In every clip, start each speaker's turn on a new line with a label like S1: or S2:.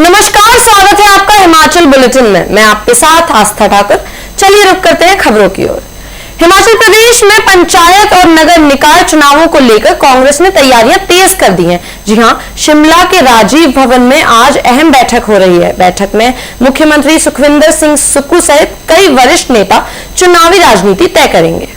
S1: नमस्कार, स्वागत है आपका हिमाचल बुलेटिन में। मैं आपके साथ आस्था ठाकुर। चलिए रुक करते हैं खबरों की ओर। हिमाचल प्रदेश में पंचायत और नगर निकाय चुनावों को लेकर कांग्रेस ने तैयारियां तेज कर दी हैं। जी हां, शिमला के राजीव भवन में आज अहम बैठक हो रही है। बैठक में मुख्यमंत्री सुखविंदर सिंह सुक्खू सहित कई वरिष्ठ नेता चुनावी राजनीति तय करेंगे।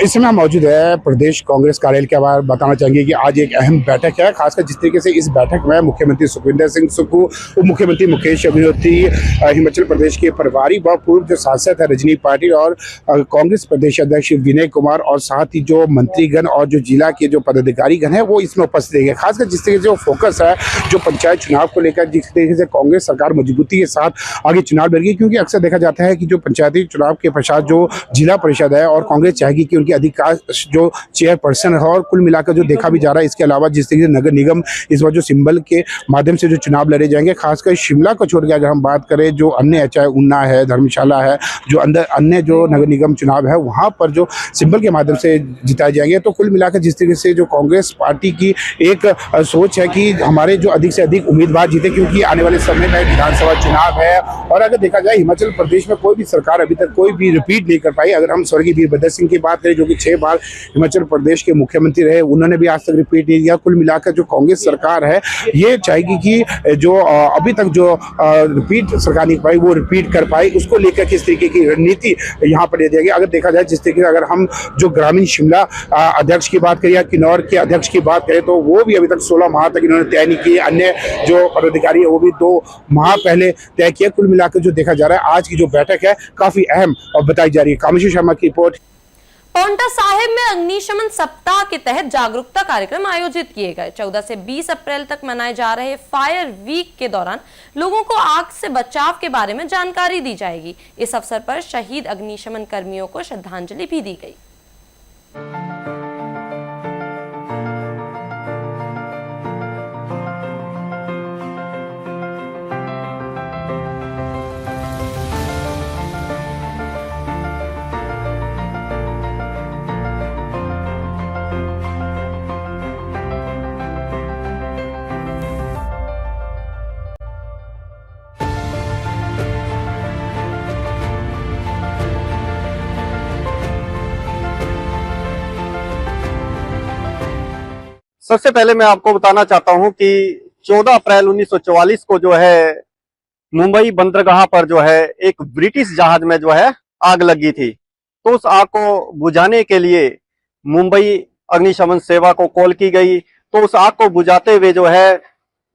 S2: इस समय मौजूद है प्रदेश कांग्रेस कार्यालय के बारे में बताना चाहेंगे कि आज एक अहम बैठक है, खासकर जिस तरीके से इस बैठक में मुख्यमंत्री सुखविंदर सिंह सुक्खू, उप मुख्यमंत्री मुकेश अग्निहोत्री, हिमाचल प्रदेश के प्रभारी व पूर्व जो सांसद है रजनी पाटिल और कांग्रेस प्रदेश अध्यक्ष विनय कुमार और साथ ही जो मंत्रीगण और जो जिला के जो पदाधिकारीगण है वो इसमें उपस्थित रहेंगे। खासकर जिस तरीके से जो फोकस है जो पंचायत चुनाव को लेकर, जिस तरीके से कांग्रेस सरकार मजबूती के साथ आगे चुनाव लड़ेगी, क्योंकि अक्सर देखा जाता है कि जो पंचायती चुनाव के पश्चात जो जिला परिषद है और कांग्रेस चाहेगी कि अधिकांश जो चेयरपर्सन है और कुल मिलाकर जो देखा भी जा रहा है। इसके अलावा जिस तरीके से नगर निगम इस बार जो सिंबल के माध्यम से जो चुनाव लड़े जाएंगे, खासकर शिमला को छोड़ के अगर हम बात करें, जो अन्य चाहे ऊना है, धर्मशाला है, जो अंदर अन्य जो नगर निगम चुनाव है वहां पर जो सिंबल के माध्यम से जिताए जाएंगे। तो कुल मिलाकर जिस तरीके से जो कांग्रेस पार्टी की एक सोच है कि हमारे जो अधिक से अधिक उम्मीदवार जीते, क्योंकि आने वाले समय में विधानसभा चुनाव है और अगर देखा जाए हिमाचल प्रदेश में कोई भी सरकार अभी तक कोई भी रिपीट नहीं कर पाई। अगर हम स्वर्गीय वीरभद्र सिंह की बात करें जो कि 6 बार हिमाचल प्रदेश के मुख्यमंत्री रहे, उन्होंने भी आज तक रिपीट नहीं किया। कुल मिलाकर जो कांग्रेस सरकार है ये चाहेगी कि जो अभी तक जो रिपीट सरकार नहीं पाई वो रिपीट कर पाई, उसको लेकर किस तरीके की रणनीति यहाँ पर ले जाएगी। अगर देखा जाए जिस तरीके से अगर हम जो ग्रामीण शिमला अध्यक्ष की बात करें या किन्नौर के अध्यक्ष की बात करें तो वो भी अभी तक 16 माह तक इन्होंने तय नहीं किए। अन्य जो पदाधिकारी है वो भी 2 माह पहले तय किया। कुल मिलाकर जो देखा जा रहा है आज की जो बैठक है काफी अहम और बताई जा रही है। कामेश्वर शर्मा की रिपोर्ट।
S1: पांवटा साहिब में अग्निशमन सप्ताह के तहत जागरूकता कार्यक्रम आयोजित किए गए। 14 से 20 अप्रैल तक मनाए जा रहे फायर वीक के दौरान लोगों को आग से बचाव के बारे में जानकारी दी जाएगी। इस अवसर पर शहीद अग्निशमन कर्मियों को श्रद्धांजलि भी दी गई।
S3: सबसे पहले मैं आपको बताना चाहता हूं कि 14 अप्रैल 1944 को जो है मुंबई बंदरगाह पर जो है एक ब्रिटिश जहाज में जो है आग लगी थी। तो उस आग को बुझाने के लिए मुंबई अग्निशमन सेवा को कॉल की गई। तो उस आग को बुझाते हुए जो है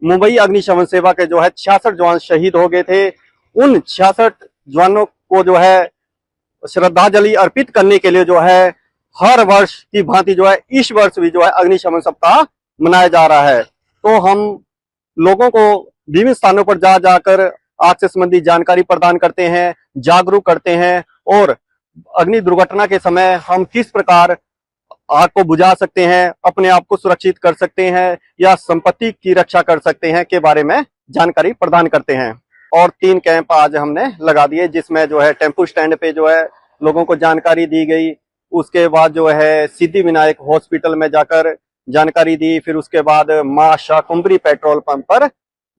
S3: मुंबई अग्निशमन सेवा के जो है 66 जवान शहीद हो गए थे। उन 66 जवानों को जो है श्रद्धांजलि अर्पित करने के लिए जो है हर वर्ष की भांति जो है इस वर्ष भी जो है अग्निशमन सप्ताह मनाया जा रहा है। तो हम लोगों को विभिन्न स्थानों पर जा जाकर आग से संबंधित जानकारी प्रदान करते हैं, जागरूक करते हैं और अग्नि दुर्घटना के समय हम किस प्रकार आग को बुझा सकते हैं, अपने आप को सुरक्षित कर सकते हैं या संपत्ति की रक्षा कर सकते हैं के बारे में जानकारी प्रदान करते हैं। और 3 कैंप आज हमने लगा दिए, जिसमें जो है टेम्पो स्टैंड पे जो है लोगों को जानकारी दी गई। उसके बाद जो है सिद्धि विनायक हॉस्पिटल में जाकर जानकारी दी। फिर उसके बाद मां शाकुंभरी पेट्रोल पंप पर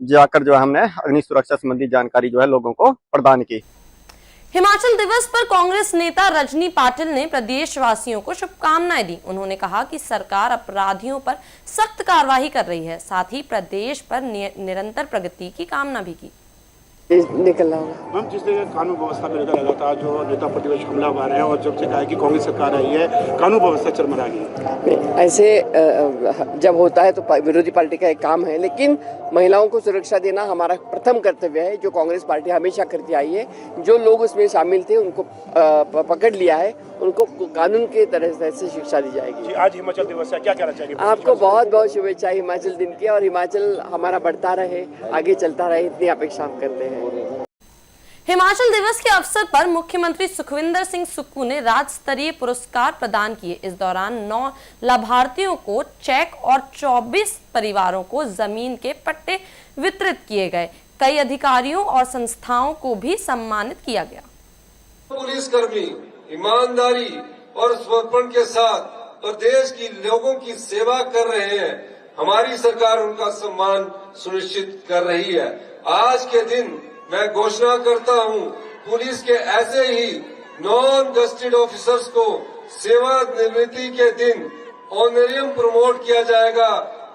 S3: जाकर जो है हमने अग्नि सुरक्षा संबंधी जानकारी जो है लोगों को प्रदान की।
S1: हिमाचल दिवस पर कांग्रेस नेता रजनी पाटिल ने प्रदेशवासियों को शुभकामनाएं दी। उन्होंने कहा कि सरकार अपराधियों पर सख्त कार्रवाई कर रही है, साथ ही प्रदेश पर निरंतर प्रगति की कामना भी की।
S4: निकलना होगा।
S2: हम जिस तरह कानून व्यवस्था को लेकर लगातार जो नेता प्रतिपक्ष हमला मार रहे हैं और जब से कहा है कि कांग्रेस सरकार आई है कानून व्यवस्था चरमरा गई है।
S4: ऐसे जब होता है तो विरोधी पार्टी का एक काम है, लेकिन महिलाओं को सुरक्षा देना हमारा प्रथम कर्तव्य है, जो कांग्रेस पार्टी हमेशा करती आई है। जो लोग उसमें शामिल थे उनको पकड़ लिया है, उनको कानून के तरह से शिक्षा दी जाएगी।
S2: आज हिमाचल दिवस है, क्या कहना चाहिए?
S4: आपको बहुत बहुत शुभेच्छा हिमाचल दिन की, और हिमाचल हमारा बढ़ता रहे, आगे चलता रहे, इतनी अपेक्षा हम करते हैं।
S1: हिमाचल दिवस के अवसर पर मुख्यमंत्री सुखविंदर सिंह सुक्खू ने राज्य स्तरीय पुरस्कार प्रदान किए। इस दौरान 9 लाभार्थियों को चेक और 24 परिवारों को जमीन के पट्टे वितरित किए गए। कई अधिकारियों और संस्थाओं को भी सम्मानित किया गया।
S5: पुलिसकर्मी ईमानदारी और समर्पण के साथ प्रदेश की लोगों की सेवा कर रहे हैं। हमारी सरकार उनका सम्मान सुनिश्चित कर रही है। आज के दिन मैं घोषणा करता हूं, पुलिस के ऐसे ही नॉन गस्टेड ऑफिसर्स को सेवानिवृत्ति के दिन ऑनरेरियम प्रमोट किया जाएगा,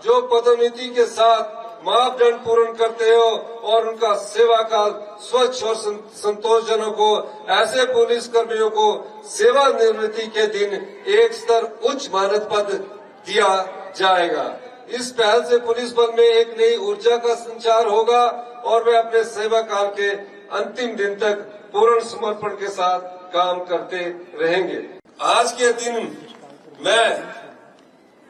S5: जो पदोन्नति के साथ मापदंड पूर्ण करते हो और उनका सेवा काल स्वच्छ और संतोषजनक हो। ऐसे पुलिस कर्मियों को सेवानिवृत्ति के दिन एक स्तर उच्च मानद पद दिया जाएगा। इस पहल से पुलिस बल में एक नई ऊर्जा का संचार होगा और वे अपने सेवा काल के अंतिम दिन तक पूर्ण समर्पण के साथ काम करते रहेंगे। आज के दिन मैं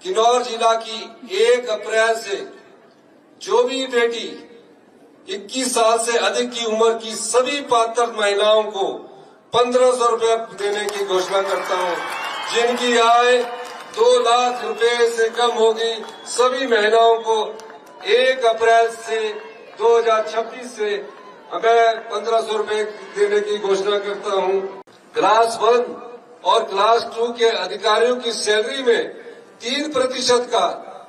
S5: किन्नौर जिला की 1 अप्रैल से जो भी बेटी 21 साल से अधिक की उम्र की सभी पात्र महिलाओं को 1500 रुपए देने की घोषणा करता हूं। जिनकी आय 2 लाख रुपए से कम होगी, सभी महिलाओं को 1 अप्रैल से 2026 से मैं 1500 रुपए देने की घोषणा करता हूं। क्लास 1 और क्लास 2 के अधिकारियों की सैलरी में 3% का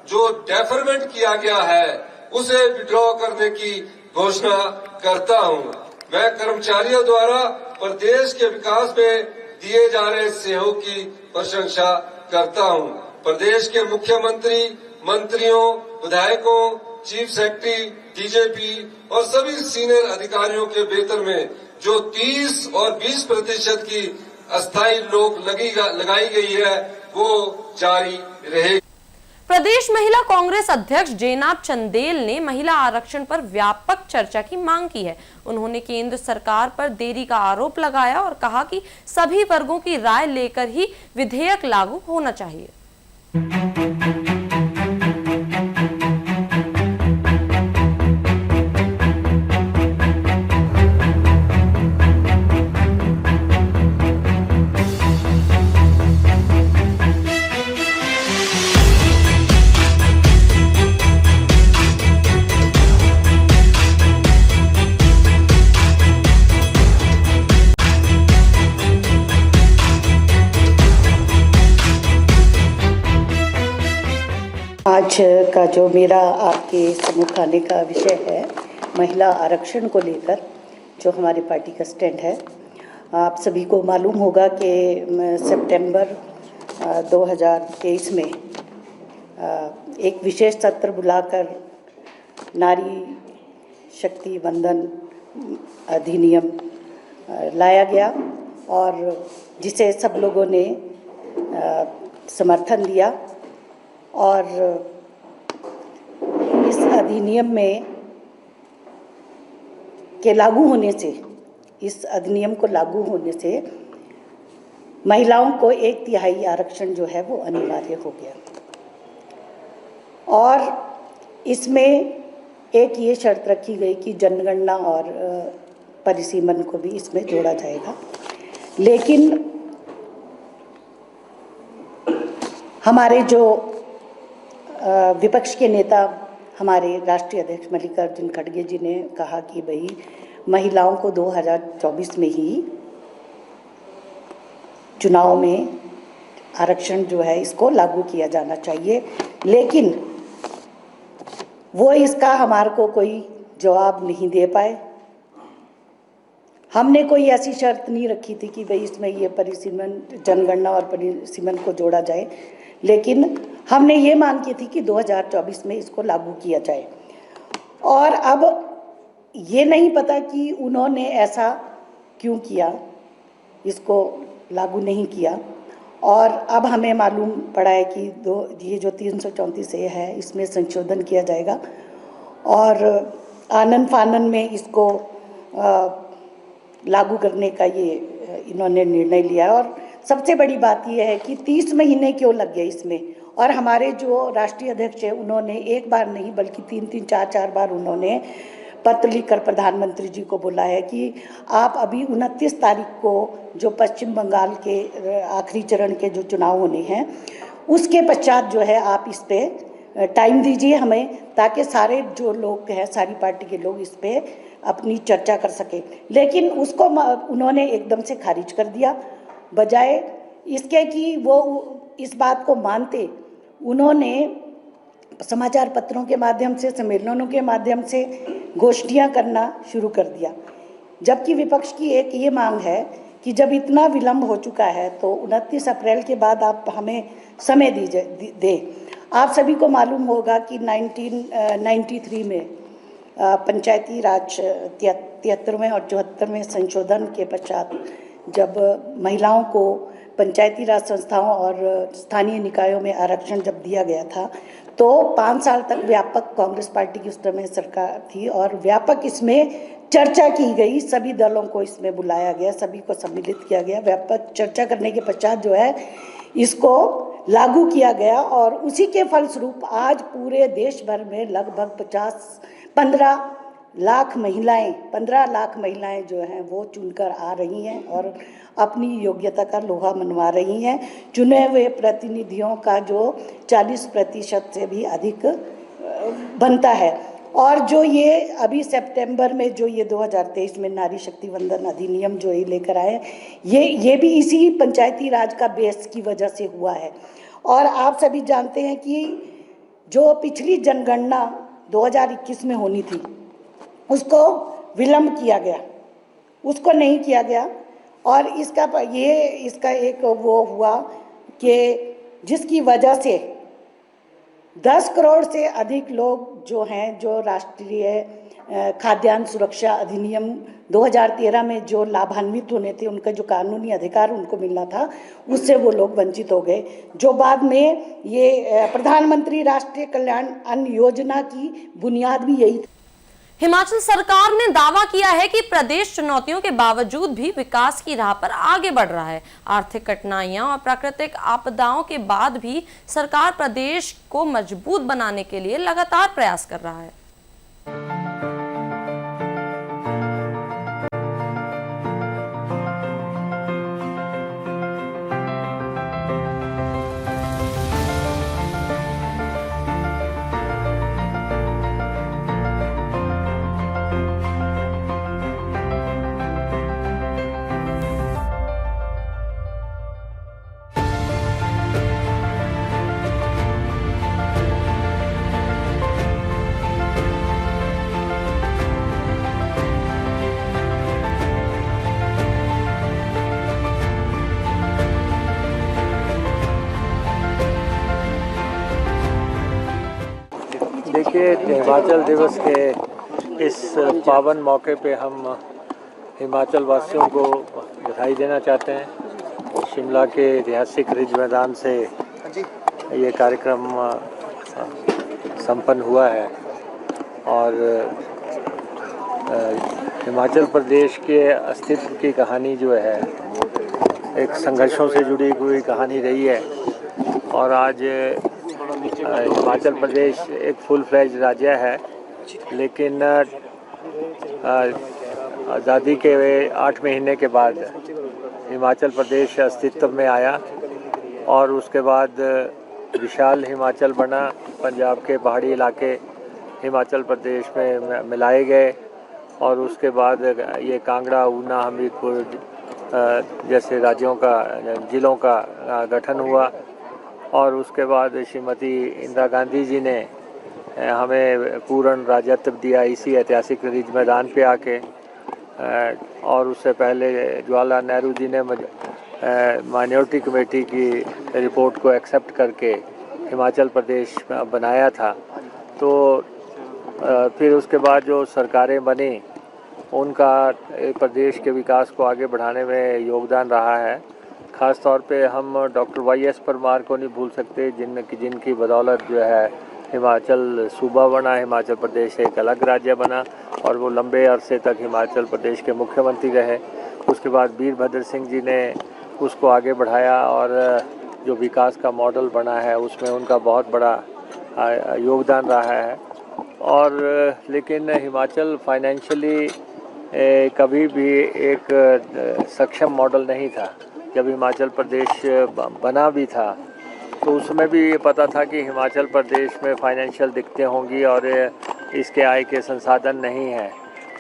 S5: जो डेफरमेंट किया गया है उसे विड्रॉ करने की घोषणा करता हूं। मैं कर्मचारियों द्वारा प्रदेश के विकास में दिए जा रहे सहयोग की प्रशंसा करता हूं। प्रदेश के मुख्यमंत्री, मंत्रियों, विधायकों, चीफ सेक्रेटरी, डीजीपी और सभी सीनियर अधिकारियों के वेतन में जो 30 और 20% की अस्थायी रोक लगाई गई है वो जारी रहेगी।
S1: प्रदेश महिला कांग्रेस अध्यक्ष जैनाब चंदेल ने महिला आरक्षण पर व्यापक चर्चा की मांग की है। उन्होंने केंद्र सरकार पर देरी का आरोप लगाया और कहा कि सभी वर्गों की राय लेकर ही विधेयक लागू होना चाहिए।
S6: आज का जो मेरा आपके सम्मुख आने का विषय है महिला आरक्षण को लेकर, जो हमारी पार्टी का स्टैंड है। आप सभी को मालूम होगा कि सितंबर 2023 में एक विशेष सत्र बुलाकर नारी शक्ति वंदन अधिनियम लाया गया और जिसे सब लोगों ने समर्थन दिया। और इस अधिनियम में के लागू होने से, इस अधिनियम को लागू होने से महिलाओं को 1/3 आरक्षण जो है वो अनिवार्य हो गया। और इसमें एक ये शर्त रखी गई कि जनगणना और परिसीमन को भी इसमें जोड़ा जाएगा। लेकिन हमारे जो विपक्ष के नेता, हमारे राष्ट्रीय अध्यक्ष मल्लिकार्जुन खड़गे जी ने कहा कि भाई महिलाओं को 2024 में ही चुनाव में आरक्षण जो है इसको लागू किया जाना चाहिए। लेकिन वो इसका हमारे को कोई जवाब नहीं दे पाए। हमने कोई ऐसी शर्त नहीं रखी थी कि भाई इसमें ये परिसीमन, जनगणना और परिसीमन को जोड़ा जाए, लेकिन हमने ये मांग की थी कि 2024 में इसको लागू किया जाए। और अब ये नहीं पता कि उन्होंने ऐसा क्यों किया, इसको लागू नहीं किया। और अब हमें मालूम पड़ा है कि ये जो 334 ए है इसमें संशोधन किया जाएगा और आनन फानन में इसको लागू करने का ये इन्होंने निर्णय लिया। और सबसे बड़ी बात ये है कि 30 महीने क्यों लग गए इसमें। और हमारे जो राष्ट्रीय अध्यक्ष हैं उन्होंने एक बार नहीं बल्कि 3-3, 4-4 बार उन्होंने पत्र लिखकर प्रधानमंत्री जी को बोला है कि आप अभी 29 तारीख को जो पश्चिम बंगाल के आखिरी चरण के जो चुनाव होने हैं उसके पश्चात जो है आप इस पे टाइम दीजिए हमें, ताकि सारे जो लोग हैं, सारी पार्टी के लोग इस पे अपनी चर्चा कर सके। लेकिन उसको उन्होंने एकदम से खारिज कर दिया, बजाय इसके कि वो इस बात को मानते। उन्होंने समाचार पत्रों के माध्यम से, सम्मेलनों के माध्यम से गोष्ठियां करना शुरू कर दिया, जबकि विपक्ष की एक ये मांग है कि जब इतना विलंब हो चुका है तो 29 अप्रैल के बाद आप हमें समय दे। आप सभी को मालूम होगा कि 1993 में पंचायती राज 73वें और 74वें संशोधन के पश्चात जब महिलाओं को पंचायती राज संस्थाओं और स्थानीय निकायों में आरक्षण जब दिया गया था तो 5 साल तक व्यापक कांग्रेस पार्टी की उस समय सरकार थी और व्यापक इसमें चर्चा की गई, सभी दलों को इसमें बुलाया गया, सभी को सम्मिलित किया गया। व्यापक चर्चा करने के पश्चात जो है इसको लागू किया गया और उसी के फलस्वरूप आज पूरे देश भर में लगभग 15 लाख महिलाएं जो हैं वो चुनकर आ रही हैं और अपनी योग्यता का लोहा मनवा रही हैं। चुने हुए प्रतिनिधियों का जो 40% से भी अधिक बनता है। और जो ये अभी सितंबर में जो ये 2023 में नारी शक्ति वंदन अधिनियम जो ये लेकर आए, ये भी इसी पंचायती राज का बेस की वजह से हुआ है। और आप सभी जानते हैं कि जो पिछली जनगणना 2021 में होनी थी उसको विलंब किया गया, उसको नहीं किया गया। और इसका एक वो हुआ कि जिसकी वजह से 10 करोड़ से अधिक लोग जो हैं, जो राष्ट्रीय खाद्यान्न सुरक्षा अधिनियम 2013 में जो लाभान्वित होने थे, उनका जो कानूनी अधिकार उनको मिलना था, उससे वो लोग वंचित हो गए। जो बाद में ये प्रधानमंत्री राष्ट्रीय कल्याण अन्न योजना की बुनियाद भी यही थी।
S1: हिमाचल सरकार ने दावा किया है कि प्रदेश चुनौतियों के बावजूद भी विकास की राह पर आगे बढ़ रहा है। आर्थिक कठिनाइयां और प्राकृतिक आपदाओं के बाद भी सरकार प्रदेश को मजबूत बनाने के लिए लगातार प्रयास कर रहा है।
S7: देखिए, हिमाचल दिवस के इस पावन मौके पे हम हिमाचल वासियों को बधाई देना चाहते हैं। शिमला के ऐतिहासिक रिज मैदान से ये कार्यक्रम संपन्न हुआ है और हिमाचल प्रदेश के अस्तित्व की कहानी जो है एक संघर्षों से जुड़ी हुई कहानी रही है और आज हिमाचल प्रदेश एक फुल फ्लैज राज्य है। लेकिन आज़ादी के 8 महीने के बाद हिमाचल प्रदेश अस्तित्व में आया और उसके बाद विशाल हिमाचल बना। पंजाब के पहाड़ी इलाके हिमाचल प्रदेश में मिलाए गए और उसके बाद ये कांगड़ा, ऊना, हमीरपुर जैसे राज्यों का, ज़िलों का गठन हुआ और उसके बाद श्रीमती इंदिरा गांधी जी ने हमें पूर्ण राज्यत्व दिया इसी ऐतिहासिक रिज मैदान पे आके। और उससे पहले जवाहरलाल नेहरू जी ने माइनॉरिटी कमेटी की रिपोर्ट को एक्सेप्ट करके हिमाचल प्रदेश बनाया था। तो फिर उसके बाद जो सरकारें बनी उनका प्रदेश के विकास को आगे बढ़ाने में योगदान रहा है। ख़ास तौर पे हम डॉक्टर वाई.एस. परमार को नहीं भूल सकते, जिनकी बदौलत जो है हिमाचल सूबा बना, हिमाचल प्रदेश एक अलग राज्य बना और वो लंबे अरसे तक हिमाचल प्रदेश के मुख्यमंत्री रहे। उसके बाद वीरभद्र सिंह जी ने उसको आगे बढ़ाया और जो विकास का मॉडल बना है उसमें उनका बहुत बड़ा योगदान रहा है। और लेकिन हिमाचल फाइनेंशियली कभी भी एक सक्षम मॉडल नहीं था। जब हिमाचल प्रदेश बना भी था तो उसमें भी ये पता था कि हिमाचल प्रदेश में फाइनेंशियल दिक्कतें होंगी और इसके आय के संसाधन नहीं हैं।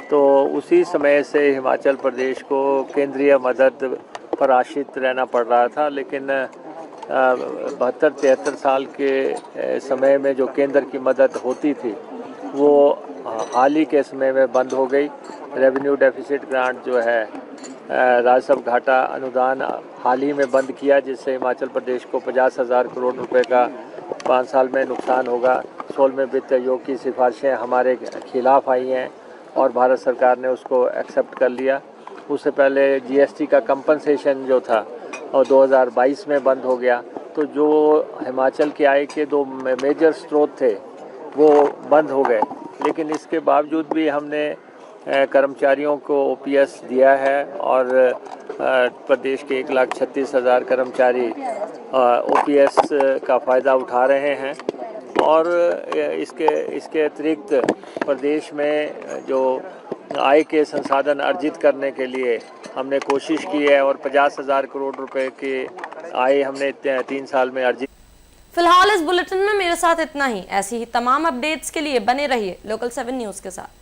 S7: तो उसी समय से हिमाचल प्रदेश को केंद्रीय मदद पर आश्रित रहना पड़ रहा था। लेकिन 72-73 साल के समय में जो केंद्र की मदद होती थी वो हाल ही के समय में बंद हो गई। रेवेन्यू डेफिसिट ग्रांट जो है राजस्व घाटा अनुदान हाल ही में बंद किया, जिससे हिमाचल प्रदेश को 50,000 करोड़ रुपए का 5 साल में नुकसान होगा। 16वें वित्त आयोग की सिफारिशें हमारे खिलाफ आई हैं और भारत सरकार ने उसको एक्सेप्ट कर लिया। उससे पहले जीएसटी का कंपनसेशन जो था और 2022 में बंद हो गया। तो जो हिमाचल की आय के 2 मेजर स्रोत थे वो बंद हो गए। लेकिन इसके बावजूद भी हमने कर्मचारियों को ओपीएस दिया है और प्रदेश के 1,36,000 कर्मचारी ओपीएस का फ़ायदा उठा रहे हैं। और इसके अतिरिक्त प्रदेश में जो आय के संसाधन अर्जित करने के लिए हमने कोशिश की है और 50,000 करोड़ रुपए की आय हमने 3 साल में अर्जित।
S1: फिलहाल इस बुलेटिन में मेरे साथ इतना ही। ऐसी ही तमाम अपडेट्स के लिए बने रहिए लोकल 7 न्यूज़ के साथ।